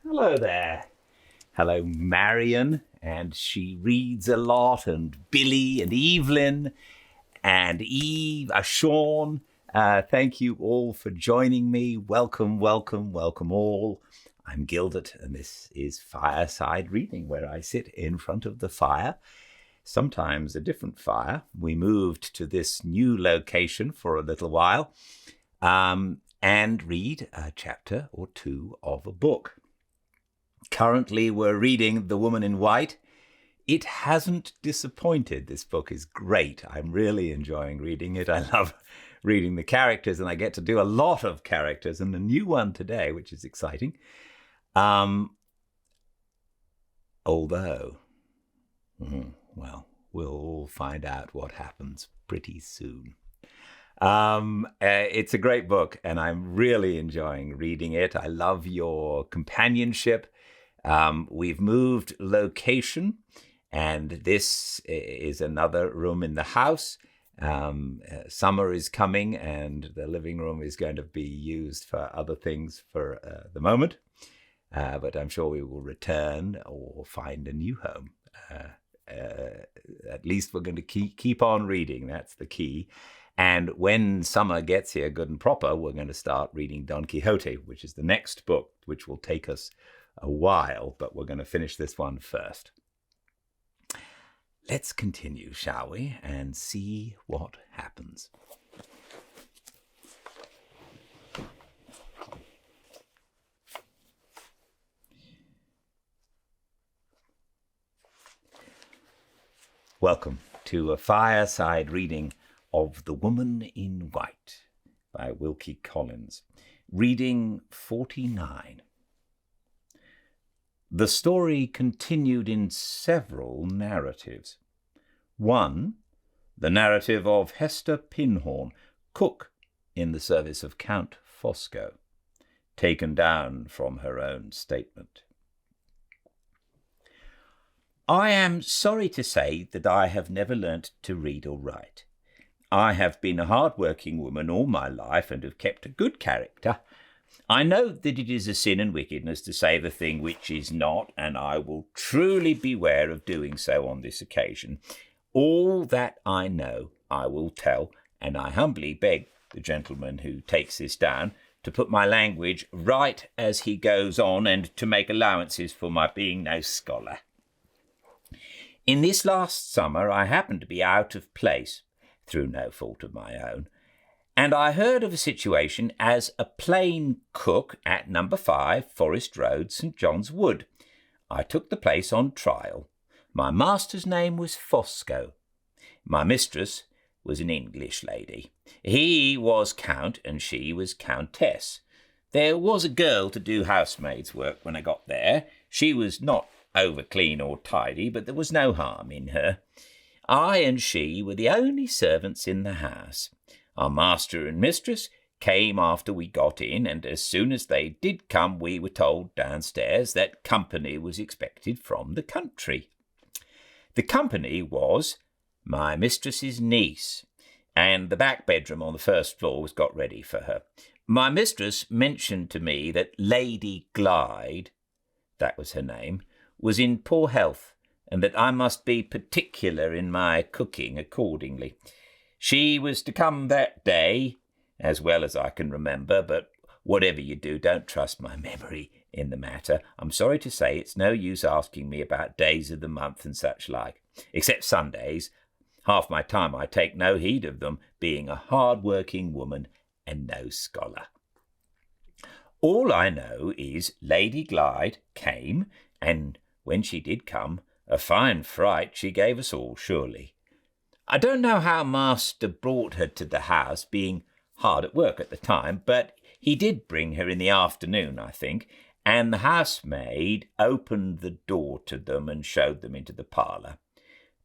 Hello there. Hello, Marion, and she reads a lot, and Billy and Evelyn and Eve, Sean. Thank you all for joining me. Welcome, welcome, welcome all. I'm Gildart, and this is Fireside Reading, where I sit in front of the fire, sometimes a different fire. We moved to this new location for a little while, and read a chapter or two of a book. Currently, we're reading The Woman in White. It hasn't disappointed. This book is great. I'm really enjoying reading it. I love reading the characters, and I get to do a lot of characters, and a new one today, which is exciting. Although, well, we'll all find out what happens pretty soon. It's a great book, and I'm really enjoying reading it. I love your companionship. We've moved location, and this is another room in the house. Summer is coming, and the living room is going to be used for other things for the moment. But I'm sure we will return or find a new home. At least we're going to keep on reading. That's the key. And when summer gets here good and proper, we're going to start reading Don Quixote, which is the next book, which will take us a while, but we're going to finish this one first. Let's continue, shall we, and see what happens. Welcome to a fireside reading of The Woman in White by Wilkie Collins. Reading 49. The story continued in several narratives. One, the narrative of Hester Pinhorn, cook in the service of Count Fosco, taken down from her own statement. I am sorry to say that I have never learnt to read or write. I have been a hard-working woman all my life and have kept a good character. I know that it is a sin and wickedness to say the thing which is not, and I will truly beware of doing so on this occasion. All that I know I will tell, and I humbly beg the gentleman who takes this down to put my language right as he goes on, and to make allowances for my being no scholar. In this last summer I happened to be out of place, through no fault of my own, and I heard of a situation as a plain cook at No. 5 Forest Road, St. John's Wood. I took the place on trial. My master's name was Fosco. My mistress was an English lady. He was count and she was countess. There was a girl to do housemaid's work when I got there. She was not over clean or tidy, but there was no harm in her. I and she were the only servants in the house. Our master and mistress came after we got in, and as soon as they did come, we were told downstairs that company was expected from the country. The company was my mistress's niece, and the back bedroom on the first floor was got ready for her. My mistress mentioned to me that Lady Glyde, that was her name, was in poor health, and that I must be particular in my cooking accordingly. She was to come that day, as well as I can remember, but whatever you do, don't trust my memory in the matter. I'm sorry to say it's no use asking me about days of the month and such like, except Sundays. Half my time I take no heed of them, being a hard-working woman and no scholar. All I know is Lady Glyde came, and when she did come, a fine fright she gave us all, surely. I don't know how master brought her to the house, being hard at work at the time, but he did bring her in the afternoon, I think, and the housemaid opened the door to them and showed them into the parlour.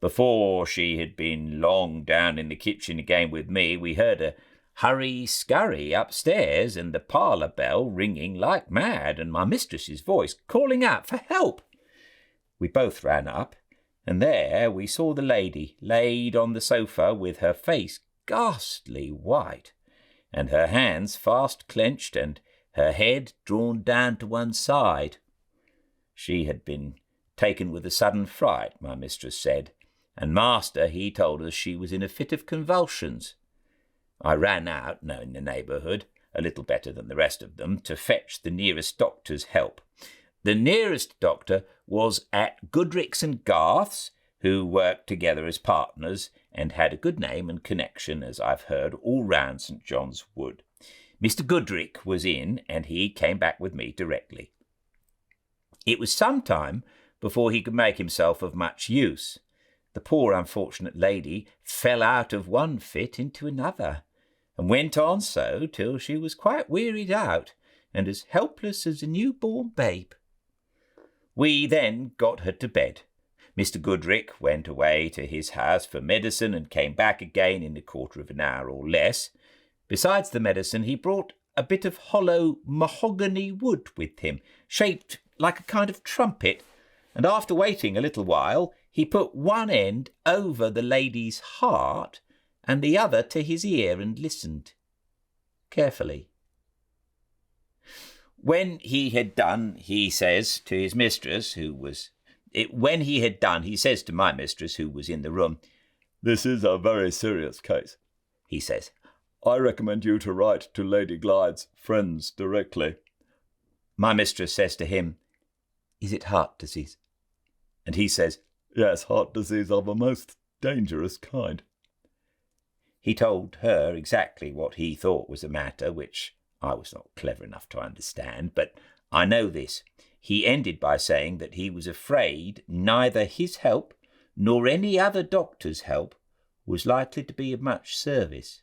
Before she had been long down in the kitchen again with me, we heard a hurry-scurry upstairs and the parlour bell ringing like mad, and my mistress's voice calling out for help. We both ran up, and there we saw the lady laid on the sofa with her face ghastly white, and her hands fast clenched, and her head drawn down to one side. She had been taken with a sudden fright, my mistress said, and master, he told us she was in a fit of convulsions. I ran out, knowing the neighbourhood a little better than the rest of them, to fetch the nearest doctor's help. The nearest doctor was at Goodrick's and Garth's, who worked together as partners and had a good name and connection, as I've heard, all round St. John's Wood. Mr. Goodrick was in, and he came back with me directly. It was some time before he could make himself of much use. The poor unfortunate lady fell out of one fit into another, and went on so till she was quite wearied out, and as helpless as a new-born babe. We then got her to bed. Mr. Goodrick went away to his house for medicine and came back again in a quarter of an hour or less. Besides the medicine, he brought a bit of hollow mahogany wood with him, shaped like a kind of trumpet, and after waiting a little while, he put one end over the lady's heart and the other to his ear and listened carefully. When he had done, he says to his mistress, when he had done, he says to my mistress, who was in the room, "This is a very serious case," he says. "I recommend you to write to Lady Glyde's friends directly." My mistress says to him, "Is it heart disease?" And he says, "Yes, heart disease of a most dangerous kind." He told her exactly what he thought was the matter, which I was not clever enough to understand, but I know this. He ended by saying that he was afraid neither his help nor any other doctor's help was likely to be of much service.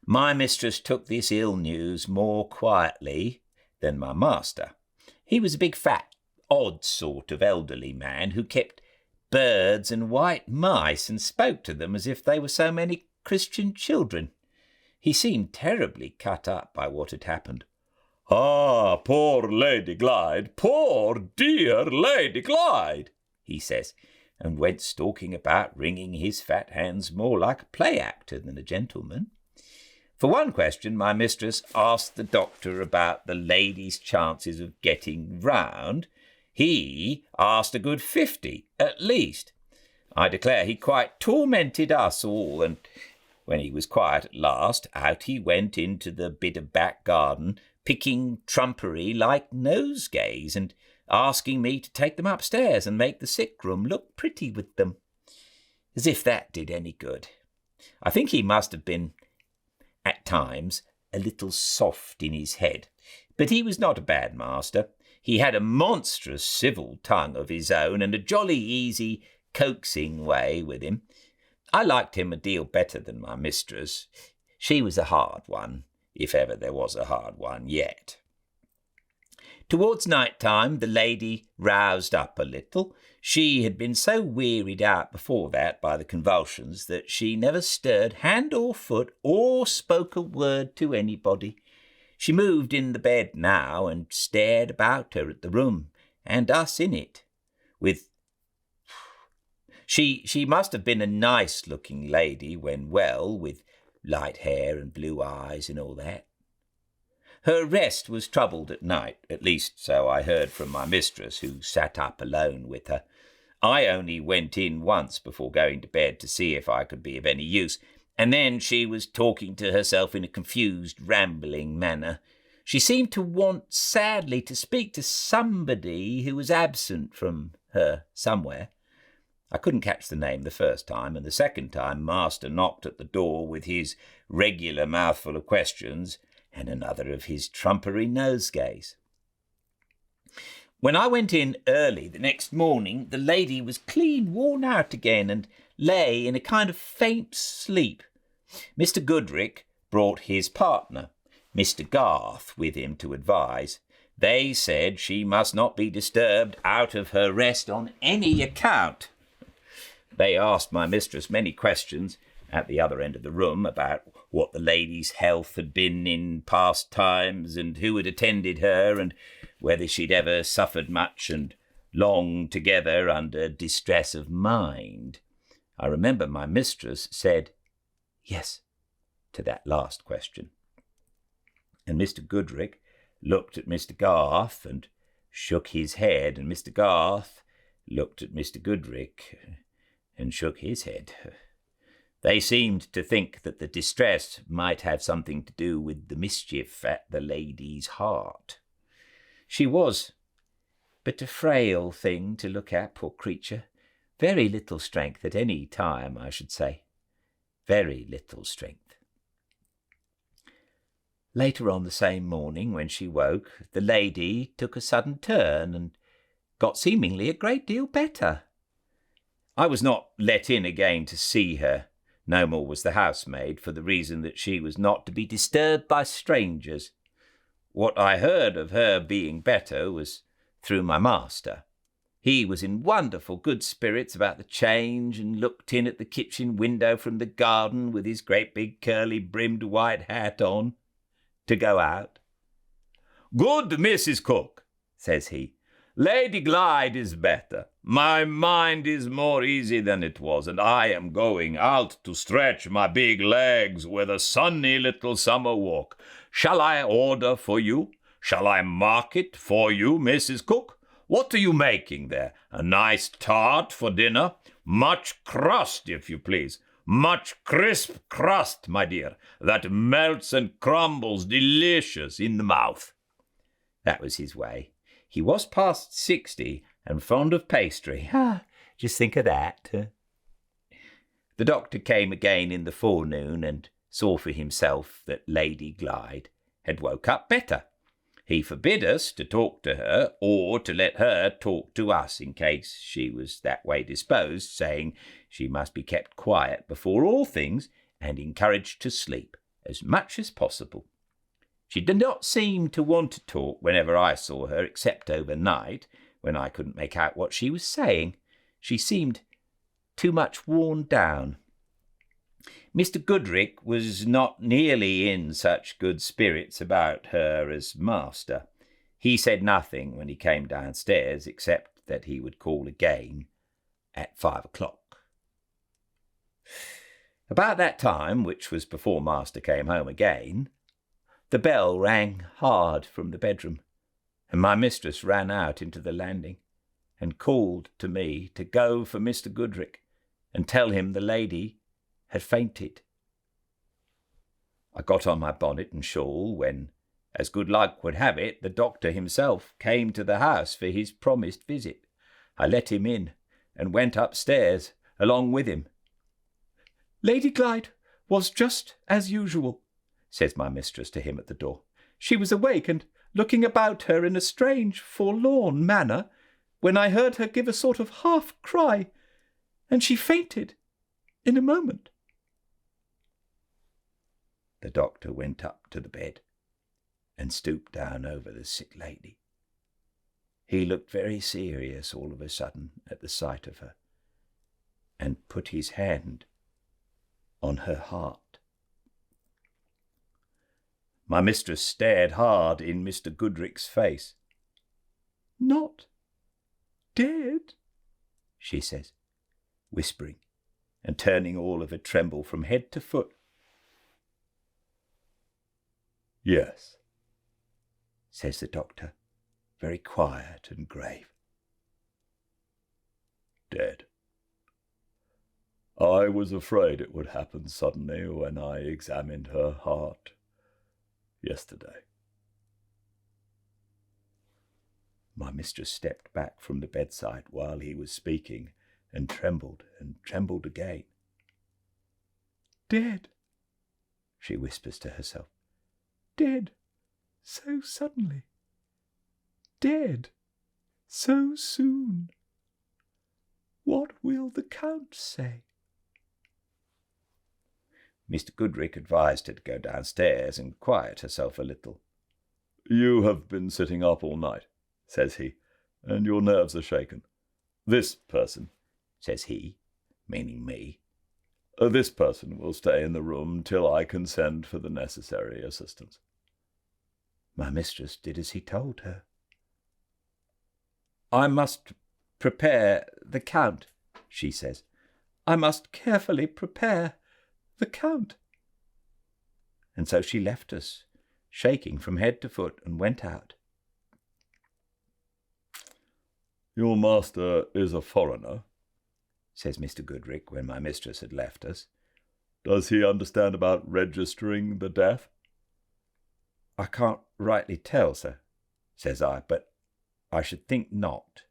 My mistress took this ill news more quietly than my master. He was a big, fat, odd sort of elderly man who kept birds and white mice and spoke to them as if they were so many Christian children. He seemed terribly cut up by what had happened. "Ah, poor Lady Glyde, poor dear Lady Glyde," he says, and went stalking about, wringing his fat hands more like a play actor than a gentleman. For one question, my mistress asked the doctor about the lady's chances of getting round. He asked a good 50, at least. I declare he quite tormented us all, and when he was quiet at last, out he went into the bit of back garden, picking trumpery like nosegays, and asking me to take them upstairs and make the sick room look pretty with them. As if that did any good. I think he must have been, at times, a little soft in his head, but he was not a bad master. He had a monstrous civil tongue of his own and a jolly easy, coaxing way with him. I liked him a deal better than my mistress. She was a hard one, if ever there was a hard one yet. Towards night-time the lady roused up a little. She had been so wearied out before that by the convulsions that she never stirred hand or foot or spoke a word to anybody. She moved in the bed now and stared about her at the room and us in it. She must have been a nice-looking lady when well, with light hair and blue eyes and all that. Her rest was troubled at night, at least so I heard from my mistress, who sat up alone with her. I only went in once before going to bed to see if I could be of any use, and then she was talking to herself in a confused, rambling manner. She seemed to want sadly to speak to somebody who was absent from her somewhere. I couldn't catch the name the first time, and the second time master knocked at the door with his regular mouthful of questions and another of his trumpery nosegays. When I went in early the next morning, the lady was clean worn out again and lay in a kind of faint sleep. Mr. Goodrick brought his partner, Mr. Garth, with him to advise. They said she must not be disturbed out of her rest on any account. They asked my mistress many questions at the other end of the room about what the lady's health had been in past times and who had attended her and whether she'd ever suffered much and long together under distress of mind. I remember my mistress said yes to that last question. And Mr. Goodrick looked at Mr. Garth and shook his head, and Mr. Garth looked at Mr. Goodrick and shook his head. They seemed to think that the distress might have something to do with the mischief at the lady's heart. She was but a frail thing to look at, poor creature. Very little strength at any time, I should say. Very little strength. Later on the same morning, when she woke, the lady took a sudden turn and got seemingly a great deal better. I was not let in again to see her. No more was the housemaid, for the reason that she was not to be disturbed by strangers. What I heard of her being better was through my master. He was in wonderful good spirits about the change, and looked in at the kitchen window from the garden with his great big curly-brimmed white hat on, to go out. "Good Mrs. Cook," says he, "Lady Glyde is better. My mind is more easy than it was, and I am going out to stretch my big legs with a sunny little summer walk. Shall I order for you? Shall I mark it for you, Mrs. Cook? What are you making there? A nice tart for dinner? Much crust, if you please. Much crisp crust, my dear, that melts and crumbles delicious in the mouth." That was his way. He was past 60 and fond of pastry. Just think of that. The doctor came again in the forenoon and saw for himself that Lady Glyde had woke up better. He forbid us to talk to her, or to let her talk to us in case she was that way disposed, saying she must be kept quiet before all things and encouraged to sleep as much as possible. She did not seem to want to talk whenever I saw her, except overnight, when I couldn't make out what she was saying. She seemed too much worn down. Mr. Goodrick was not nearly in such good spirits about her as master. He said nothing when he came downstairs, except that he would call again at 5 o'clock. About that time, which was before master came home again, the bell rang hard from the bedroom, and my mistress ran out into the landing and called to me to go for Mr. Goodrick and tell him the lady had fainted. I got on my bonnet and shawl when, as good luck would have it, the doctor himself came to the house for his promised visit. I let him in and went upstairs along with him. "Lady Glyde was just as usual," says my mistress to him at the door. "She was awake and looking about her in a strange, forlorn manner, when I heard her give a sort of half-cry, and she fainted in a moment." The doctor went up to the bed and stooped down over the sick lady. He looked very serious all of a sudden at the sight of her, and put his hand on her heart. My mistress stared hard in Mr. Goodrick's face. "Not dead?" she says, whispering and turning all of a tremble from head to foot. "Yes," says the doctor, very quiet and grave. "Dead. I was afraid it would happen suddenly when I examined her heart yesterday." My mistress stepped back from the bedside while he was speaking and trembled again. "Dead," she whispers to herself. "Dead so suddenly. Dead so soon. What will the Count say?" Mr. Goodrick advised her to go downstairs and quiet herself a little. "You have been sitting up all night," says he, "and your nerves are shaken. This person," says he, meaning me, "this person will stay in the room till I can send for the necessary assistance." My mistress did as he told her. "I must prepare the Count," she says. "I must carefully prepare the Count." And so she left us shaking from head to foot, and went out. "Your master is a foreigner," says Mr. Goodrich when my mistress had left us. "Does he understand about registering the death?" "I can't rightly tell, sir," says I, "but I should think not."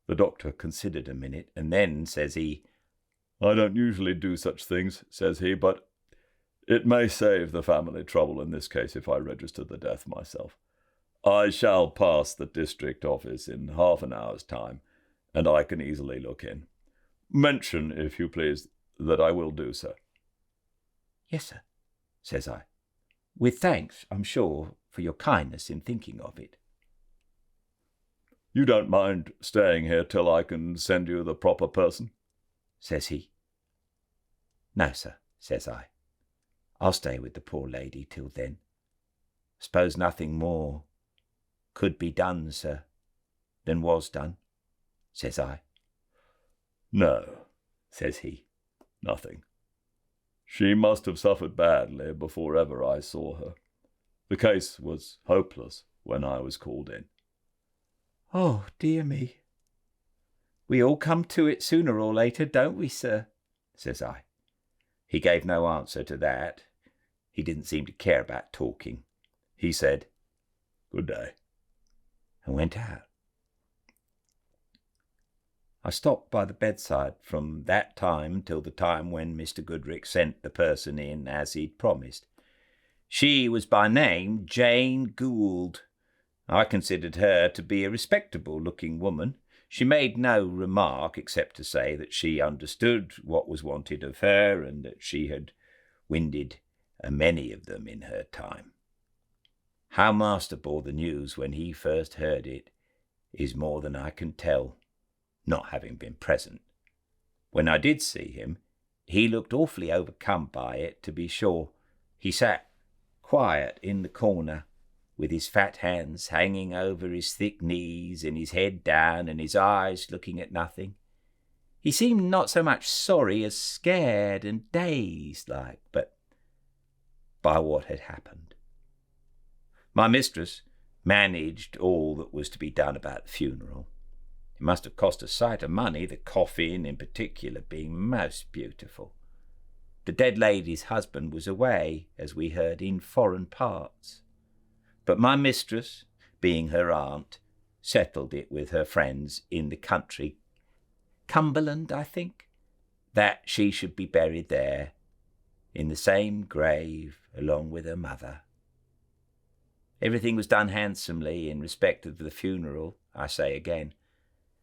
The doctor considered a minute, and then says he, "I don't usually do such things," says he, "but it may save the family trouble in this case if I register the death myself. I shall pass the district office in half an hour's time, and I can easily look in. Mention, if you please, that I will do so." "Yes, sir," says I, "with thanks, I'm sure, for your kindness in thinking of it." "You don't mind staying here till I can send you the proper person?" says he. "No, sir," says I. "I'll stay with the poor lady till then. Suppose nothing more could be done, sir, than was done," says I. "No," says he, "nothing. She must have suffered badly before ever I saw her. The case was hopeless when I was called in." "Oh, dear me. We all come to it sooner or later, don't we, sir?" says I. He gave no answer to that. He didn't seem to care about talking. He said, "Good day," and went out. I stopped by the bedside from that time till the time when Mr. Goodrich sent the person in as he'd promised. She was by name Jane Gould. I considered her to be a respectable-looking woman. She made no remark except to say that she understood what was wanted of her, and that she had winded a many of them in her time. How master bore the news when he first heard it is more than I can tell, not having been present. When I did see him, he looked awfully overcome by it, to be sure. He sat quiet in the corner, with his fat hands hanging over his thick knees, and his head down, and his eyes looking at nothing. He seemed not so much sorry as scared and dazed like, but by what had happened. My mistress managed all that was to be done about the funeral. It must have cost a sight of money, the coffin in particular being most beautiful. The dead lady's husband was away, as we heard, in foreign parts. But my mistress, being her aunt, settled it with her friends in the country, Cumberland, I think, that she should be buried there, in the same grave along with her mother. Everything was done handsomely in respect of the funeral, I say again,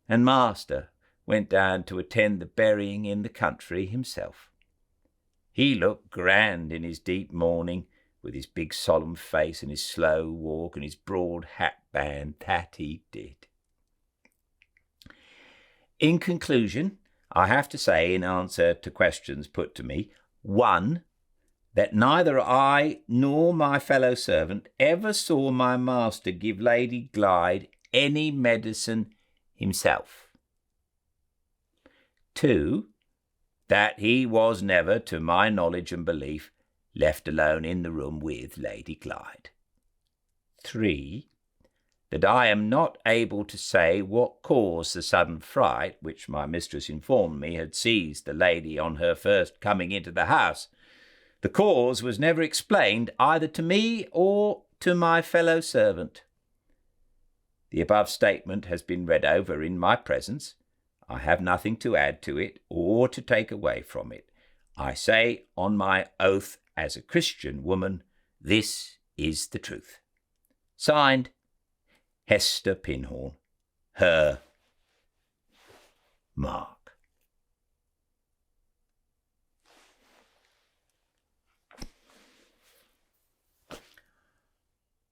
and master went down to attend the burying in the country himself. He looked grand in his deep mourning, with his big solemn face and his slow walk and his broad hat band, that he did. In conclusion, I have to say, in answer to questions put to me, 1, that neither I nor my fellow servant ever saw my master give Lady Glyde any medicine himself. 2, that he was never, to my knowledge and belief, left alone in the room with Lady Glyde. 3, that I am not able to say what caused the sudden fright which my mistress informed me had seized the lady on her first coming into the house. The cause was never explained either to me or to my fellow servant. The above statement has been read over in my presence. I have nothing to add to it or to take away from it. I say on my oath as a Christian woman, this is the truth. Signed, Hester Pinhorn, her Mark.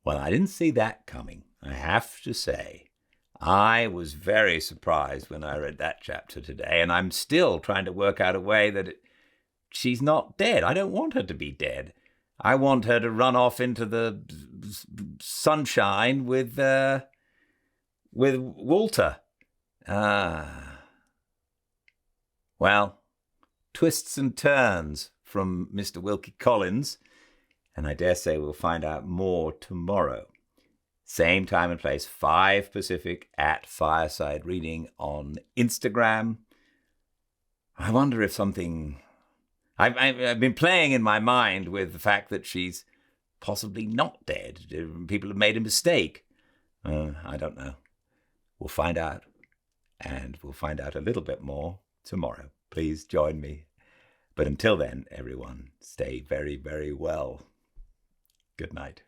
Well, I didn't see that coming, I have to say. I was very surprised when I read that chapter today, and I'm still trying to work out a way that she's not dead. I don't want her to be dead. I want her to run off into the sunshine with Walter. Well, twists and turns from Mr. Wilkie Collins. And I dare say we'll find out more tomorrow. Same time and place, 5 Pacific at Fireside Reading on Instagram. I wonder if something... I've been playing in my mind with the fact that she's possibly not dead. People have made a mistake. I don't know. We'll find out. And we'll find out a little bit more tomorrow. Please join me. But until then, everyone, stay very, very well. Good night.